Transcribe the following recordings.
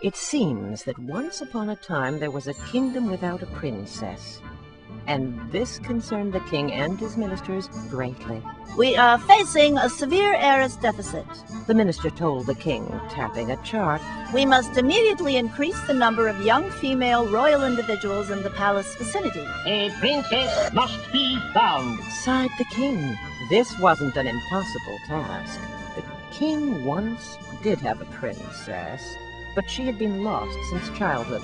It seems that once upon a time there was a kingdom without a princess, and this concerned the king and his ministers greatly. We are facing a severe heiress deficit. The minister told the king, tapping a chart. We must immediately increase the number of young female royal individuals in the palace vicinity. A princess must be found, Sighed the king. This wasn't an impossible task. The king once did have a princess, but she had been lost since childhood.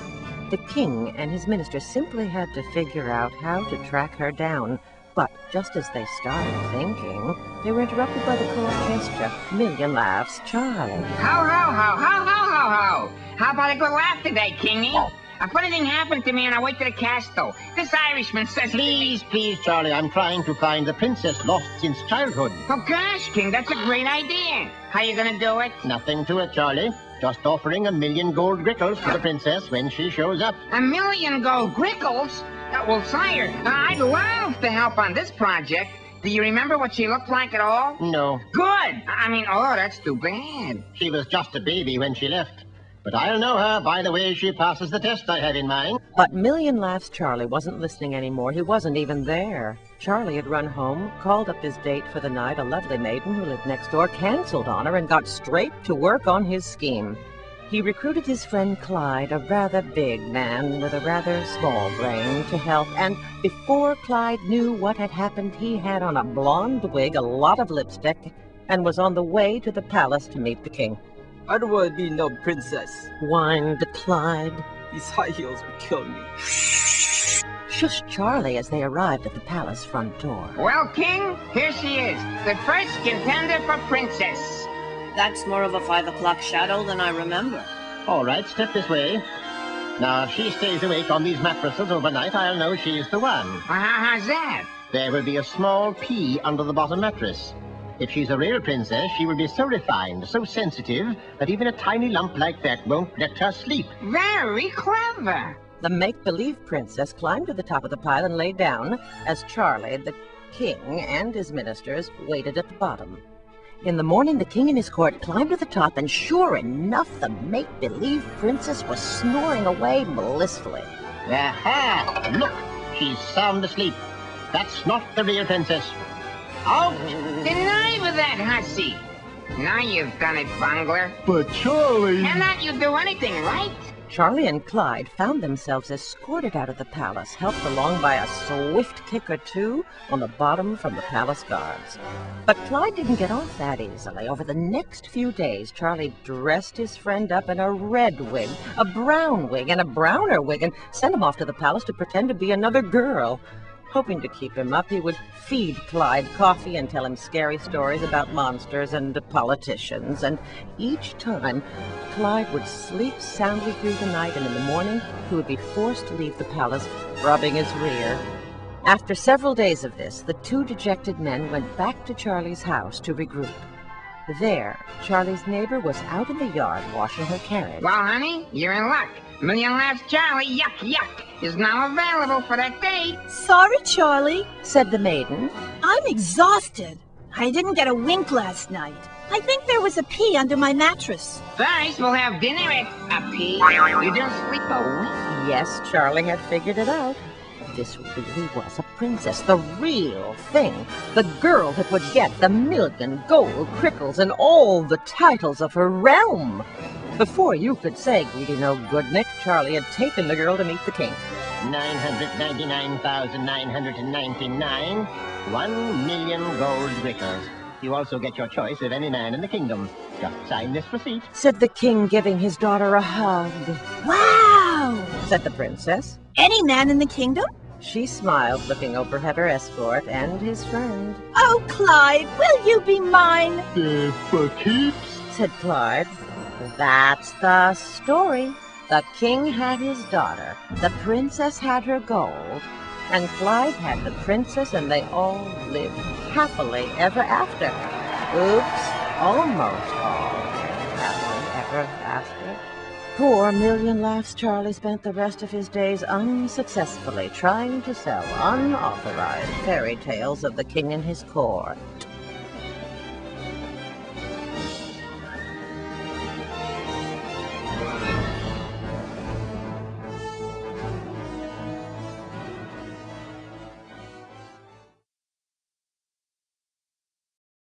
The king and his minister simply had to figure out how to track her down. But just as they started thinking, they were interrupted by the cold gesture. Million Laughs Charlie. How? How about a good laugh today, Kingy? A funny thing happened to me on our way to the castle. This Irishman says... Please, Charlie, I'm trying to find the princess lost since childhood. Oh, gosh, King, that's a great idea. How you gonna do it? Nothing to it, Charlie. Just offering 1,000,000 gold grickles to the princess when she shows up. 1,000,000 gold grickles? Well, sire, I'd love to help on this project. Do you remember what she looked like at all? No. Good! Oh, that's too bad. She was just a baby when she left. But I'll know her by the way she passes the test I have in mind. But Million Laughs Charlie wasn't listening anymore. He wasn't even there. Charlie had run home, called up his date for the night, a lovely maiden who lived next door, canceled on her, and got straight to work on his scheme. He recruited his friend Clyde, a rather big man with a rather small brain, to help, and before Clyde knew what had happened, he had on a blonde wig, a lot of lipstick, and was on the way to the palace to meet the king. I don't want to be no princess. Whined Clyde. These high heels would kill me. Shushed Charlie as they arrived at the palace front door. Well, King, here she is, the first contender for princess. That's more of a 5 o'clock shadow than I remember. All right, step this way. Now, if she stays awake on these mattresses overnight, I'll know she's the one. How's that? There will be a small pea under the bottom mattress. If she's a real princess, she will be so refined, so sensitive, that even a tiny lump like that won't let her sleep. Very clever. The make-believe princess climbed to the top of the pile and lay down as Charlie, the king, and his ministers waited at the bottom. In the morning, the king and his court climbed to the top, and sure enough, the make-believe princess was snoring away blissfully. Aha! Look, she's sound asleep. That's not the real princess. Out! Deny with that, hussy. Now you've done it, bungler. But Charlie... Cannot you do anything right? Charlie and Clyde found themselves escorted out of the palace, helped along by a swift kick or two on the bottom from the palace guards. But Clyde didn't get off that easily. Over the next few days, Charlie dressed his friend up in a red wig, a brown wig, and a browner wig, and sent him off to the palace to pretend to be another girl. Hoping to keep him up, he would feed Clyde coffee and tell him scary stories about monsters and politicians. And each time, Clyde would sleep soundly through the night, and in the morning, he would be forced to leave the palace, rubbing his rear. After several days of this, the two dejected men went back to Charlie's house to regroup. There, Charlie's neighbor was out in the yard washing her carriage. Well, honey, you're in luck. Million Laughs Charlie, yuck, is now available for that date. Sorry, Charlie, said the maiden. I'm exhausted. I didn't get a wink last night. I think there was a pea under my mattress. First, we'll have dinner at a pea. You don't sleep a wink. Yes, Charlie had figured it out. This really was a princess, the real thing. The girl that would get the 1,000,000 gold crickles and all the titles of her realm. Before you could say greedy no good, Nick, Charlie had taken the girl to meet the king. 999,999, 1,000,000 gold grickles. You also get your choice of any man in the kingdom. Just sign this receipt, said the king, giving his daughter a hug. Wow, said the princess. Any man in the kingdom? She smiled, looking over at her escort and his friend. Oh, Clyde, will you be mine? For keeps, said Clyde. That's the story. The king had his daughter, the princess had her gold, and Clyde had the princess, and they all lived happily ever after. Oops, almost all happily ever after. Poor Million Laughs Charlie spent the rest of his days unsuccessfully trying to sell unauthorized fairy tales of the king and his court.